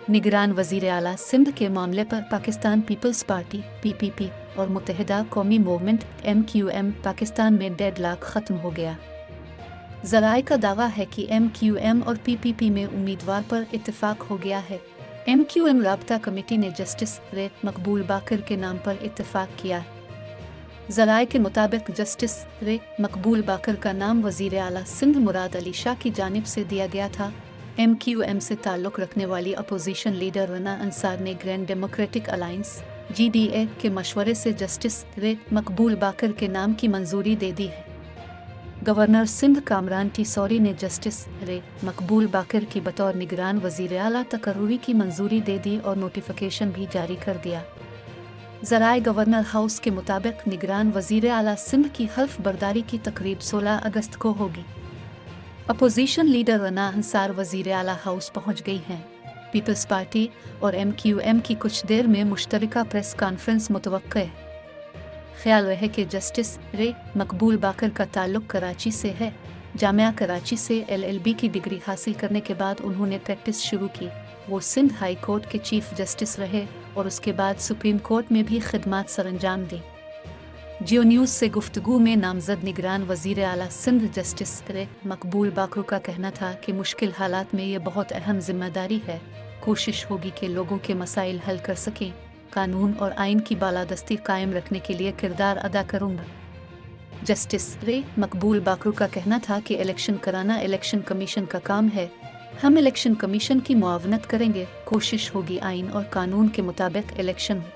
निगरान वज़ीर आला सिंध के मामले पर पाकिस्तान पीपल्स पार्टी (PPP) और मुत्तहिदा कौमी मूवमेंट (MQM) पाकिस्तान में डेडलॉक ख़त्म हो गया। ज़राए का दावा है कि MQM और PPP में उम्मीदवार पर इत्तेफाक हो गया है। MQM राब्ता कमेटी ने जस्टिस रे मकबूल बाकर के नाम पर इत्तेफाक किया। ज़राए के मुताबिक जस्टिस रे मकबूल बाकर का नाम वज़ीर आला सिंध मुराद अली शाह की जानिब से दिया गया था। MQM से ताल्लुक़ रखने वाली अपोजिशन लीडर रना अंसार ने ग्रैंड डेमोक्रेटिक अलायंस (GDA) के मशवरे से जस्टिस रे मकबूल बाकर के नाम की मंजूरी दे दी है। गवर्नर सिंध कामरान टीसौरी ने जस्टिस रे मकबूल बाकर की बतौर निगरान वज़ीर आला तकर्रुरी की मंजूरी दे दी और नोटिफिकेशन भी जारी कर दिया। ज़राए गवर्नर हाउस के मुताबिक निगरान वज़ीर आला सिंध की हल्फ बर्दारी की तकरीब 16 अगस्त को होगी। अपोजिशन लीडर रना अंसार वज़ीर आला हाउस पहुंच गई हैं। पीपल्स पार्टी और MQM की कुछ देर में मुश्तरका प्रेस कॉन्फ्रेंस मुतवक्के है। ख्याल रहे कि जस्टिस रे मकबूल बाकर का ताल्लुक़ कराची से है। जामिया कराची से LLB की डिग्री हासिल करने के बाद उन्होंने प्रैक्टिस शुरू की। वो सिंध हाई कोर्ट के चीफ जस्टिस रहे और उसके बाद सुप्रीम कोर्ट में भी खिदमात सरअंजाम दी। जियो न्यूज़ से गुफ्तगू में नामजद निगरान वज़ीर आला सिंध जस्टिस रे मकबूल बाकर का कहना था कि मुश्किल हालात में ये बहुत अहम जिम्मेदारी है। कोशिश होगी कि लोगों के मसाइल हल कर सकें। कानून और आइन की बालादस्ती कायम रखने के लिए किरदार अदा करूँगा। जस्टिस रे मकबूल बाकर का कहना था कि इलेक्शन कराना इलेक्शन कमीशन का काम है। हम इलेक्शन कमीशन की मुआवनत करेंगे। कोशिश होगी आइन और कानून के मुताबिक इलेक्शन हो।